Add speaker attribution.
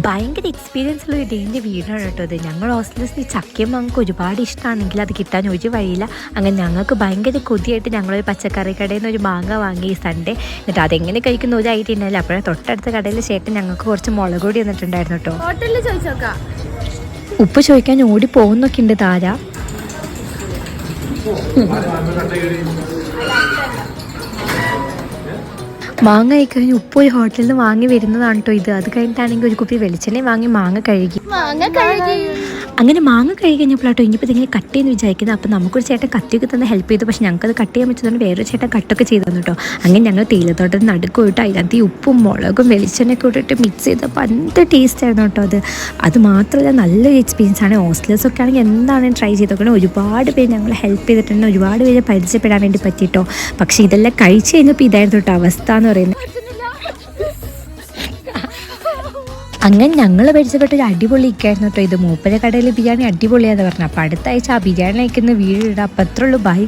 Speaker 1: ഭയങ്കര എക്സ്പീരിയൻസ് ഉള്ള ഒരു ഡേൻ്റെ വീടാണ് കേട്ടോ അത്. ഞങ്ങൾ ഹോസ്റ്റലിൽ ചക്കയും ഞങ്ങൾക്ക് ഒരുപാട് ഇഷ്ടമാണെങ്കിൽ അത് കിട്ടാൻ ഒരു വഴിയില്ല. അങ്ങനെ ഞങ്ങൾക്ക് ഭയങ്കര കൊതിയായിട്ട് ഞങ്ങളൊരു പച്ചക്കറി കടയിൽ നിന്ന് ഒരു മാങ്ങ വാങ്ങി സൺഡേ. എന്നിട്ട് അതെങ്ങനെ കഴിക്കുന്ന ഒരു ഐഡിയ ഉണ്ടായില്ല. അപ്പോഴേ തൊട്ടടുത്ത കടയിൽ ചേട്ടൻ ഞങ്ങൾക്ക് കുറച്ച് മുളക് പൊടി തന്നിട്ടുണ്ടായിരുന്നു കേട്ടോ.
Speaker 2: ഹോട്ടലിൽ ചോദിച്ചോക്കാം,
Speaker 1: ഉപ്പ് ചോദിക്കാൻ ഓടി പോകുന്നൊക്കെ ഉണ്ട് താര. മാങ്ങ കഴിക്കഴിഞ്ഞ് ഉപ്പ് ഒരു ഹോട്ടലിൽ നിന്ന് വാങ്ങി വരുന്നതാണ് കേട്ടോ ഇത്. അത് കഴിഞ്ഞിട്ടാണെങ്കിൽ ഒരു കുപ്പി വെളിച്ചെണ്ണയും വാങ്ങി മാങ്ങ കഴുകി. അങ്ങനെ മാങ്ങ കഴുകി കഴിഞ്ഞപ്പോഴാട്ടോ ഇനിയിപ്പോൾ ഇങ്ങനെ കട്ട് ചെയ്യുന്ന വിചാരിക്കുന്നത്. അപ്പോൾ നമുക്കൊരു ചേട്ടൻ കത്തിയൊക്കെ തന്നെ ഹെൽപ്പ് ചെയ്തു. പക്ഷെ ഞങ്ങൾക്കത് കട്ട് ചെയ്യാൻ പറ്റുന്നതുകൊണ്ട് വേറൊരു ചേട്ടൻ കട്ടൊക്കെ ചെയ്തു തന്നു കേട്ടോ. അങ്ങനെ ഞങ്ങൾ തേയിലത്തോട്ടത്തിൽ നടുക്ക് പോയിട്ട് അതിനകത്ത് ഈ ഉപ്പും മുളകും വെളിച്ചെണ്ണയൊക്കെ ഇട്ടിട്ട് മിക്സ് ചെയ്തപ്പോൾ എന്ത് ടേസ്റ്റ് ആയിരുന്നു കേട്ടോ അത് മാത്രമല്ല നല്ലൊരു എക്സ്പീരിയൻസ് ആണ്. ഹോസ്റ്റലേഴ്സൊക്കെ ആണെങ്കിൽ എന്താണ് ട്രൈ ചെയ്തോക്കണം. ഒരുപാട് പേര് ഞങ്ങളെ ഹെൽപ്പ് ചെയ്തിട്ടുണ്ട്, ഒരുപാട് പേര് പരിചയപ്പെടാൻ വേണ്ടി പറ്റിയിട്ടോ. പക്ഷേ ഇതെല്ലാം കഴിച്ച് കഴിഞ്ഞപ്പോൾ ഇതായിരുന്നു കേട്ടോ അവസ്ഥ എന്ന് പറയുന്നത്. അങ്ങനെ ഞങ്ങൾ പരിചയപ്പെട്ടൊരു അടിപൊളി ഇക്കായിരുന്നു കേട്ടോ ഇത്. മൂപ്പര കടയിൽ ബിരിയാണി അടിപൊളിയാന്ന് പറഞ്ഞു. അപ്പോൾ അടുത്ത ആഴ്ച ആ ബിരിയാണി കഴിക്കുന്ന വീഡിയോ ഇടാം. അപ്പോൾ അത്രയുള്ളൂ. ബൈ.